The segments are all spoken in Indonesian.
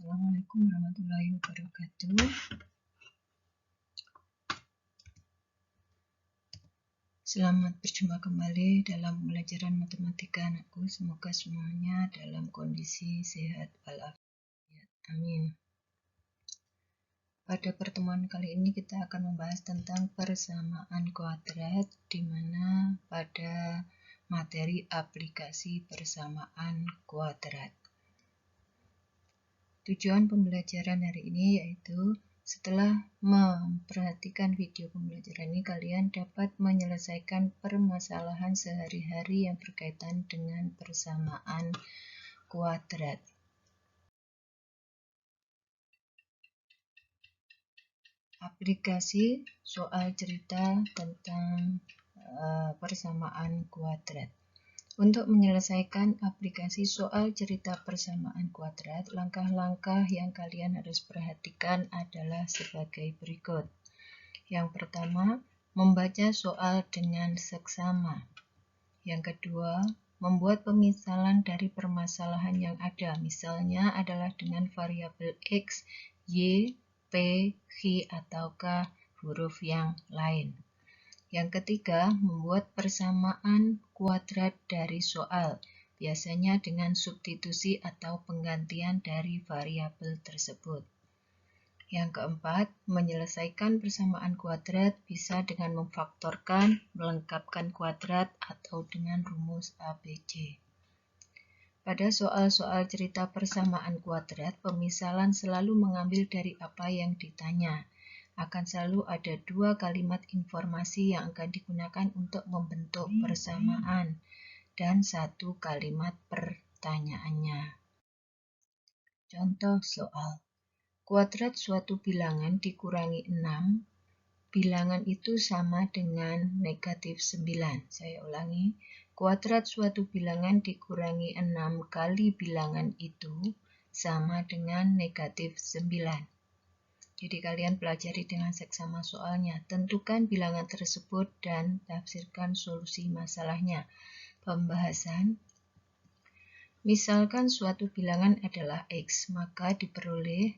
Assalamualaikum warahmatullahi wabarakatuh. Selamat berjumpa kembali dalam pembelajaran matematika anakku. Semoga semuanya dalam kondisi sehat walafiat. Amin. Pada pertemuan kali ini kita akan membahas tentang persamaan kuadrat, di mana pada materi aplikasi persamaan kuadrat. Tujuan pembelajaran hari ini yaitu setelah memperhatikan video pembelajaran ini, kalian dapat menyelesaikan permasalahan sehari-hari yang berkaitan dengan persamaan kuadrat. Aplikasi soal cerita tentang persamaan kuadrat. Untuk menyelesaikan aplikasi soal cerita persamaan kuadrat, langkah-langkah yang kalian harus perhatikan adalah sebagai berikut. Yang pertama, membaca soal dengan seksama. Yang kedua, membuat pemisalan dari permasalahan yang ada. Misalnya adalah dengan variabel X, Y, P, Q, ataukah huruf yang lain. Yang ketiga, membuat persamaan kuadrat dari soal, biasanya dengan substitusi atau penggantian dari variabel tersebut. Yang keempat, menyelesaikan persamaan kuadrat bisa dengan memfaktorkan, melengkapkan kuadrat, atau dengan rumus ABC. Pada soal-soal cerita persamaan kuadrat, pemisalan selalu mengambil dari apa yang ditanya. Akan selalu ada dua kalimat informasi yang akan digunakan untuk membentuk persamaan dan satu kalimat pertanyaannya. Contoh soal. Kuadrat suatu bilangan dikurangi 6, bilangan itu sama dengan negatif 9. Saya ulangi, kuadrat suatu bilangan dikurangi 6 kali bilangan itu sama dengan negatif 9. Jadi kalian pelajari dengan seksama soalnya. Tentukan bilangan tersebut dan tafsirkan solusi masalahnya. Pembahasan. Misalkan suatu bilangan adalah X, maka diperoleh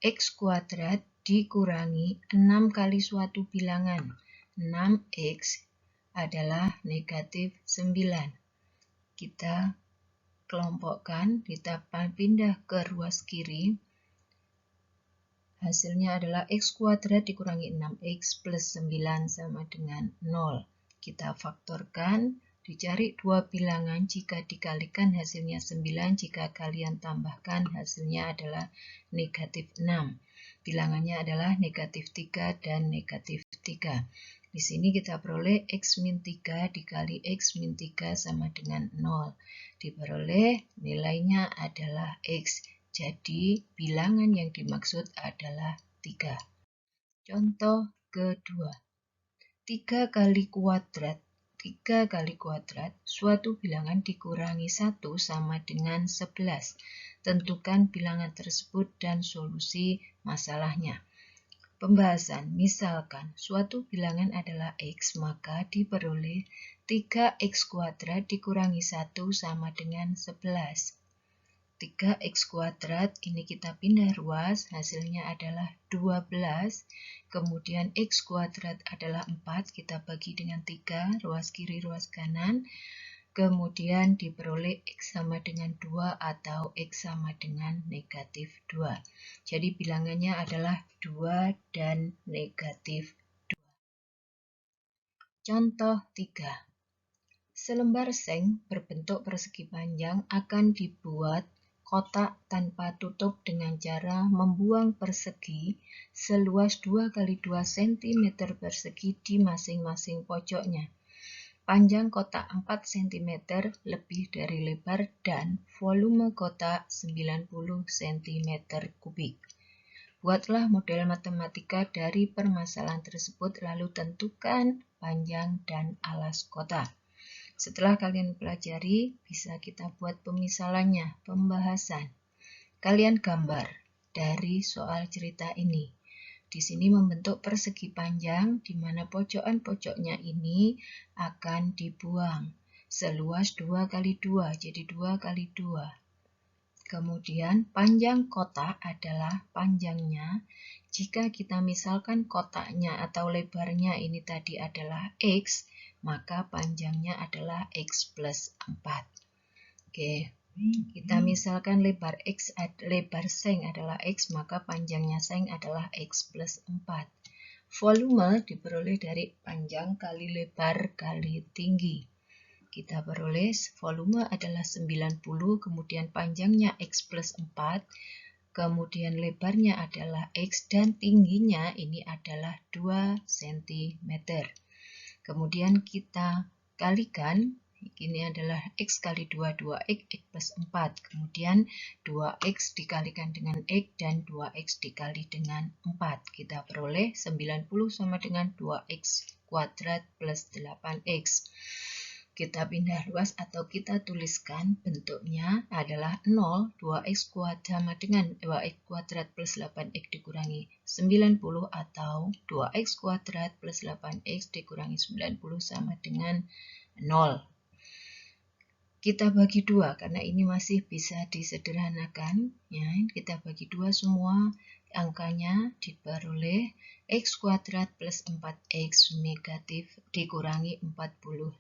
X kuadrat dikurangi 6 kali suatu bilangan. 6X adalah negatif 9. Kita kelompokkan, kita pindah ke ruas kiri. Hasilnya adalah X kuadrat dikurangi 6X plus 9 sama dengan 0. Kita faktorkan, dicari dua bilangan, jika dikalikan hasilnya 9, jika kalian tambahkan hasilnya adalah negatif 6. Bilangannya adalah negatif 3 dan negatif 3. Di sini kita peroleh X min 3 dikali X min 3 sama dengan 0. Diperoleh nilainya adalah X. Jadi, bilangan yang dimaksud adalah 3. Contoh kedua. 3 kali kuadrat. 3 kali kuadrat, suatu bilangan dikurangi 1 sama dengan 11. Tentukan bilangan tersebut dan solusi masalahnya. Pembahasan, misalkan suatu bilangan adalah X, maka diperoleh 3X kuadrat dikurangi 1 sama dengan 11. 3X kuadrat, ini kita pindah ruas, hasilnya adalah 12, kemudian X kuadrat adalah 4, kita bagi dengan 3, ruas kiri, ruas kanan, kemudian diperoleh X sama dengan 2 atau X sama dengan negatif 2. Jadi bilangannya adalah 2 dan negatif 2. Contoh 3. Selembar seng berbentuk persegi panjang akan dibuat kotak tanpa tutup dengan cara membuang persegi seluas 2 x 2 cm persegi di masing-masing pojoknya. Panjang kotak 4 cm lebih dari lebar dan volume kotak 90 cm3. Buatlah model matematika dari permasalahan tersebut lalu tentukan panjang dan alas kotak. Setelah kalian pelajari, bisa kita buat pemisalannya, pembahasan. Kalian gambar dari soal cerita ini. Di sini membentuk persegi panjang, di mana pojokan-pojoknya ini akan dibuang. Seluas 2 x 2, jadi 2 x 2. Kemudian panjang kotak adalah panjangnya. Jika kita misalkan kotaknya atau lebarnya ini tadi adalah X, maka panjangnya adalah X plus 4. Oke, kita misalkan lebar seng adalah X, maka panjangnya seng adalah X plus 4. Volume diperoleh dari panjang kali lebar kali tinggi. Kita peroleh volume adalah 90, kemudian panjangnya X plus 4, kemudian lebarnya adalah X, dan tingginya ini adalah 2 cm. Kemudian kita kalikan, ini adalah X kali 2, 2X, X plus 4. Kemudian 2X dikalikan dengan X dan 2X dikali dengan 4. Kita peroleh 90 sama dengan 2X kuadrat plus 8X. Kita pindah luas atau kita tuliskan bentuknya adalah 0, 2x kuadrat sama dengan 2x kuadrat plus 8x dikurangi 90 atau 2x kuadrat plus 8x dikurangi 90 sama dengan 0. Kita bagi 2 karena ini masih bisa disederhanakan. Ya, kita bagi 2 semua angkanya diperoleh X kuadrat plus 4X negatif dikurangi 45.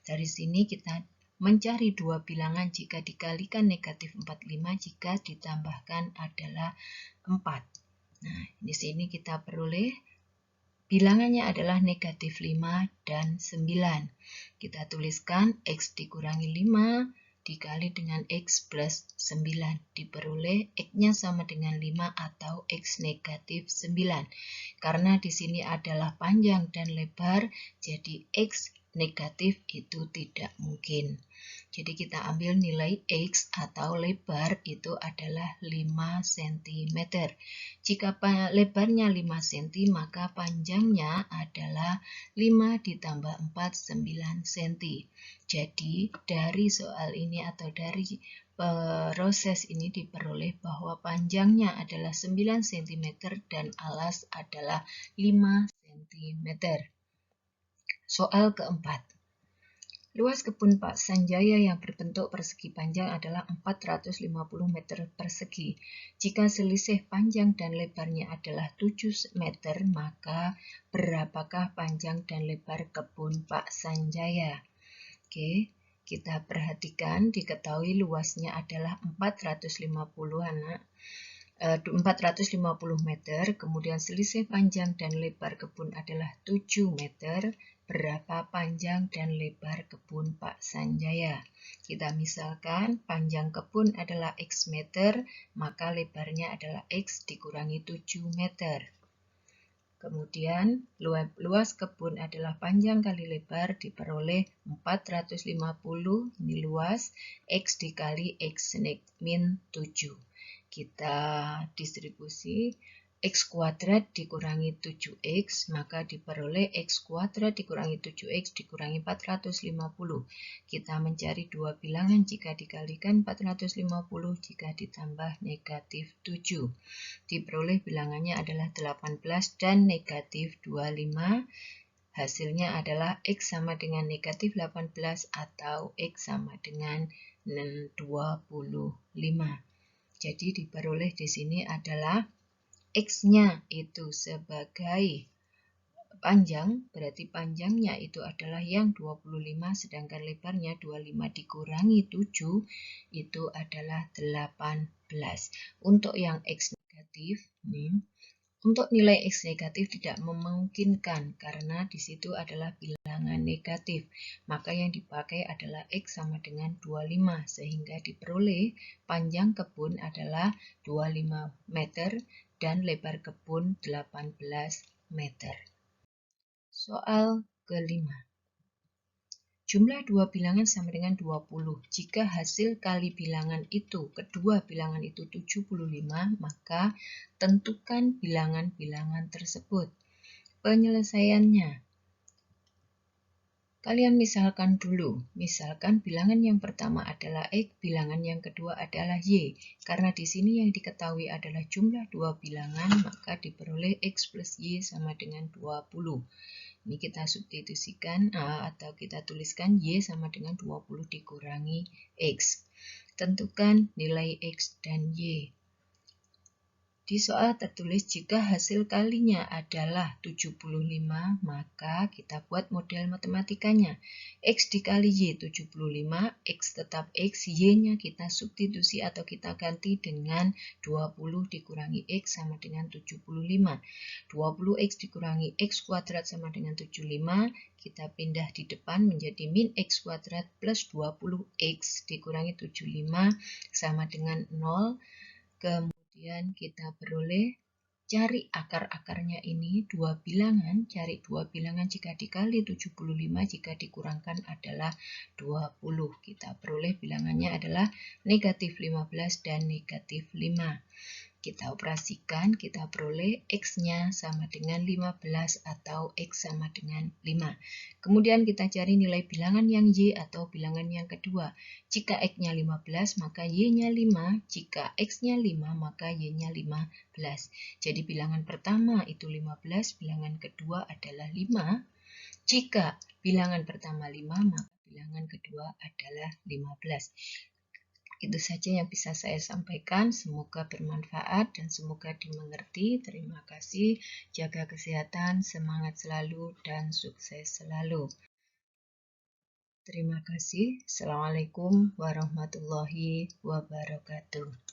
Dari sini kita mencari dua bilangan jika dikalikan negatif 45, jika ditambahkan adalah 4. Nah, di sini kita peroleh bilangannya adalah negatif 5 dan 9. Kita tuliskan X dikurangi 5 dikali dengan X plus 9. Diperoleh X-nya sama dengan 5 atau X negatif 9. Karena di sini adalah panjang dan lebar, jadi X negatif itu tidak mungkin. Jadi kita ambil nilai X atau lebar itu adalah 5 cm. Jika lebarnya 5 cm, maka panjangnya adalah 5 ditambah 4, 9 cm. Jadi dari soal ini atau dari proses ini diperoleh bahwa panjangnya adalah 9 cm dan alas adalah 5 cm. Soal keempat. Luas kebun Pak Sanjaya yang berbentuk persegi panjang adalah 450 meter persegi. Jika selisih panjang dan lebarnya adalah 7 meter, maka berapakah panjang dan lebar kebun Pak Sanjaya? Oke, kita perhatikan, diketahui luasnya adalah 450 meter, kemudian selisih panjang dan lebar kebun adalah 7 meter. Berapa panjang dan lebar kebun Pak Sanjaya? Kita misalkan panjang kebun adalah X meter, maka lebarnya adalah X dikurangi 7 meter. Kemudian luas kebun adalah panjang kali lebar diperoleh 450, ini luas, X dikali X min 7. Kita distribusi X kuadrat dikurangi 7X, maka diperoleh X kuadrat dikurangi 7X dikurangi 450. Kita mencari dua bilangan jika dikalikan 450, jika ditambah negatif 7. Diperoleh bilangannya adalah 18 dan negatif 25. Hasilnya adalah X sama dengan negatif 18 atau X sama dengan 25. Jadi diperoleh di sini adalah X-nya itu sebagai panjang, berarti panjangnya itu adalah yang 25, sedangkan lebarnya 25 dikurangi 7, itu adalah 18. Untuk yang X negatif, untuk nilai X negatif tidak memungkinkan karena di situ adalah bilangan negatif. Maka yang dipakai adalah X sama dengan 25, sehingga diperoleh panjang kebun adalah 25 meter dan lebar kebun 18 meter. Soal kelima. Jumlah dua bilangan sama dengan 20. Jika hasil kali bilangan itu, kedua bilangan itu 75, maka tentukan bilangan-bilangan tersebut. Penyelesaiannya. Kalian misalkan dulu, misalkan bilangan yang pertama adalah X, bilangan yang kedua adalah Y. Karena di sini yang diketahui adalah jumlah dua bilangan, maka diperoleh X plus Y sama dengan 20. Ini kita substitusikan atau kita tuliskan Y sama dengan 20 dikurangi X. Tentukan nilai X dan Y. Di soal tertulis jika hasil kalinya adalah 75, maka kita buat model matematikanya. X dikali Y 75, X tetap X, Y-nya kita substitusi atau kita ganti dengan 20 dikurangi X sama dengan 75. 20X dikurangi X kuadrat sama dengan 75, kita pindah di depan menjadi min X kuadrat plus 20X dikurangi 75 sama dengan 0. Kemudian kita peroleh cari akar-akarnya ini dua bilangan, cari dua bilangan jika dikali 75 jika dikurangkan adalah 20. Kita peroleh bilangannya adalah negatif 15 dan negatif 5. Kita operasikan, kita peroleh X-nya sama dengan 15 atau X sama dengan 5. Kemudian kita cari nilai bilangan yang Y atau bilangan yang kedua. Jika X-nya 15, maka Y-nya 5. Jika X-nya 5, maka Y-nya 15. Jadi bilangan pertama itu 15, bilangan kedua adalah 5. Jika bilangan pertama 5, maka bilangan kedua adalah 15. Itu saja yang bisa saya sampaikan. Semoga bermanfaat dan semoga dimengerti. Terima kasih. Jaga kesehatan, semangat selalu, dan sukses selalu. Terima kasih. Assalamualaikum warahmatullahi wabarakatuh.